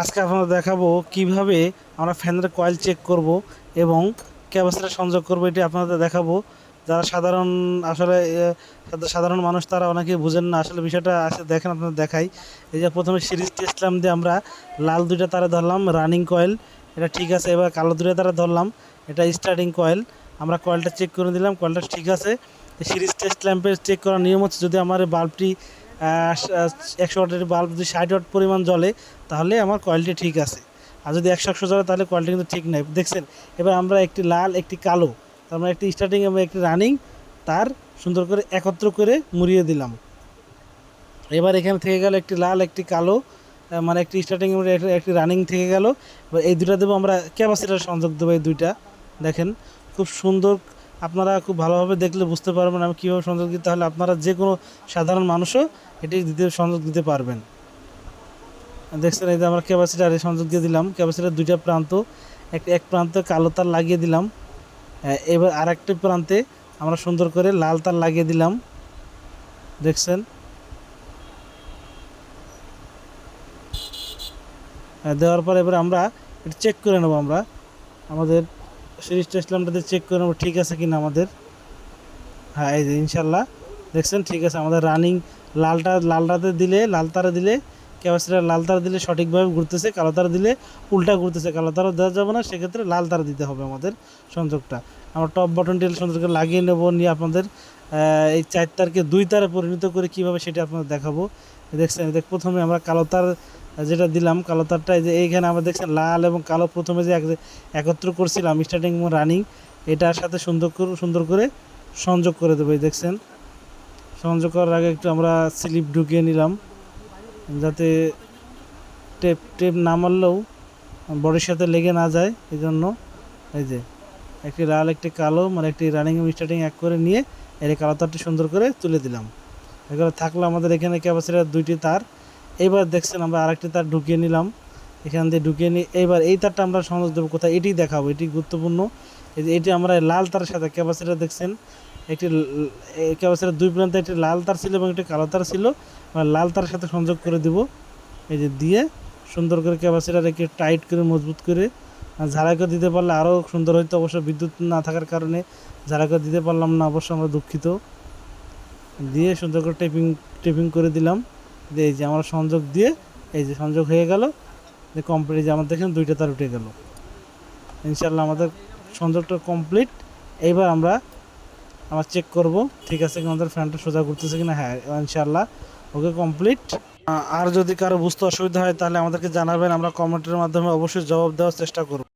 আজকে আপনাদের দেখাবো কিভাবে আমরা ফ্যানের কয়েল চেক করব এবং ক্যাপাসিটর সংযোগ করব, এটি আপনাদের দেখাবো। যারা সাধারণ আসলে সাধারণ মানুষ তারা অনেকে বুঝেন না আসলে বিষয়টা। আসলে দেখেন, আপনাদের দেখাই। এই যে প্রথমে সিরিজ টেস্ট ল্যাম্প দিয়ে আমরা লাল দুইটা তারে ধরলাম, রানিং কয়েল, এটা ঠিক আছে। এবার কালো দুইটা তারে ধরলাম, এটা স্টার্টিং কয়েল। আমরা কয়েলটা চেক করে দিলাম, কয়েলটা ঠিক আছে। সিরিজ টেস্ট ল্যাম্পের চেক করার নিয়ম হচ্ছে, যদি আমার বাল্বটি 100 ওয়াটের বাল্ব যদি 60 ওয়াট পরিমাণ জ্বলে তাহলে আমার কয়েলটি ঠিক আছে, আর যদি 100 জ্বলে তাহলে কয়েলটি কিন্তু ঠিক নেই। দেখছেন, এবার আমরা একটি লাল একটি কালো, তার মানে একটি স্টার্টিং এবং একটি রানিং তার সুন্দর করে একত্র করে মুড়িয়ে দিলাম। এবার এখানে থেকে গেল একটি লাল একটি কালো, মানে একটি স্টার্টিং এবং একটি রানিং থেকে গেল। এবার এই দুটা দেবো আমরা ক্যাপাসিটার সংযোগ দেবো, এই দুইটা দেখেন খুব সুন্দর। আপনারা খুব ভালোভাবে দেখলে বুঝতে পারবেন আমি কীভাবে সংযোগ দিই, তাহলে আপনারা যে কোনো সাধারণ মানুষও এটি সংযোগ দিতে পারবেন। দেখছেন, এই যে আমরা ক্যাপাসিটারে সংযোগ দিয়ে দিলাম। ক্যাপাসিটার দুইটা প্রান্ত, এক প্রান্তে কালো তার লাগিয়ে দিলাম। এবার আরেকটি প্রান্তে আমরা সুন্দর করে লাল তার লাগিয়ে দিলাম। দেখছেন, দেওয়ার পর এবার আমরা এটা চেক করে নেব। আমরা আমাদের সিরিজ টেস্ট ল্যাম্পটাতে চেক করে নেব ঠিক আছে কিনা আমাদের। হ্যাঁ, এই যে ইনশাল্লাহ দেখছেন ঠিক আছে। আমাদের রানিং লালটাতে দিলে, লাল তারে দিলে ক্যাপাসিটার লাল তার দিলে সঠিকভাবে ঘুরতেছে, কালো তার দিলে উল্টা ঘুরতেছে। কালো তারও দেওয়া যাবে না, সেক্ষেত্রে লাল তার দিতে হবে আমাদের সংযোগটা। আমরা টপ বাটনটি সুন্দর করে লাগিয়ে নেব, নিয়ে আপনাদের এই 4 তারকে 2 তারে পরিণত করে কীভাবে সেটা আপনাদের দেখাবো। দেখছেন, প্রথমে আমরা কালো তার যেটা দিলাম, কালো তারটা এই যে এইখানে আমরা দেখছেন লাল এবং কালো প্রথমে যে একত্র করছিলাম স্টার্টিং এবং রানিং, এটার সাথে সুন্দর করে সংযোগ করে দেবো। দেখছেন, সংযোগ করার আগে একটু আমরা স্লিপ ঢুকিয়ে নিলাম, যাতে টেপ না মারলেও বডির সাথে লেগে না যায়, এই জন্য। এই যে একটি লাল একটি কালো, মানে একটি রানিং এবং স্টার্টিং এক করে নিয়ে এর কালো তারটি সুন্দর করে তুলে দিলাম। এগুলো থাকলো আমাদের এখানে ক্যাপাসিটার 2টি তার। এইবার দেখছেন আমরা আরেকটি তার ঢুকিয়ে নিলাম, এখান দিয়ে ঢুকিয়ে নিই। এইবার এই তারটা আমরা সংযোগ দেবো কোথায়, এটি দেখাবো, এটি গুরুত্বপূর্ণ। এটি আমরা লাল তারের সাথে ক্যাপাসিটার দেখছেন একটি ক্যাপাসিটার 2 প্রান্তে একটি লাল তার ছিল এবং একটি কালো তার ছিল, আমরা লাল তারের সাথে সংযোগ করে দেব। এই যে দিয়ে সুন্দর করে ক্যাপাসিটার একটু টাইট করে মজবুত করে ঝাড়াই করে দিতে পারলে আরও সুন্দর হইতো। অবশ্য বিদ্যুৎ না থাকার কারণে ঝাড়াই করে দিতে পারলাম না, অবশ্য আমরা দুঃখিত। দিয়ে সুন্দর করে টেপিং করে দিলাম। এই যে আমরা সংযোগ দিয়ে, এই যে সংযোগ হয়ে গেল, যে কমপ্লিট। যে আমাদের দেখেন 2টা তার উঠে গেল। ইনশাল্লাহ আমাদের সংযোগটা কমপ্লিট। এইবার আমরা চেক করব ঠিক আছে কি আমাদের ফ্যানটা সোজা ঘুরতেছে কিনা। হ্যাঁ, ইনশাল্লাহ ওকে কমপ্লিট। আর যদি কারো বুঝতে অসুবিধা হয় তাহলে আমাদেরকে জানাবেন, আমরা কমেন্টের মাধ্যমে অবশ্যই জবাব দেওয়ার চেষ্টা করব।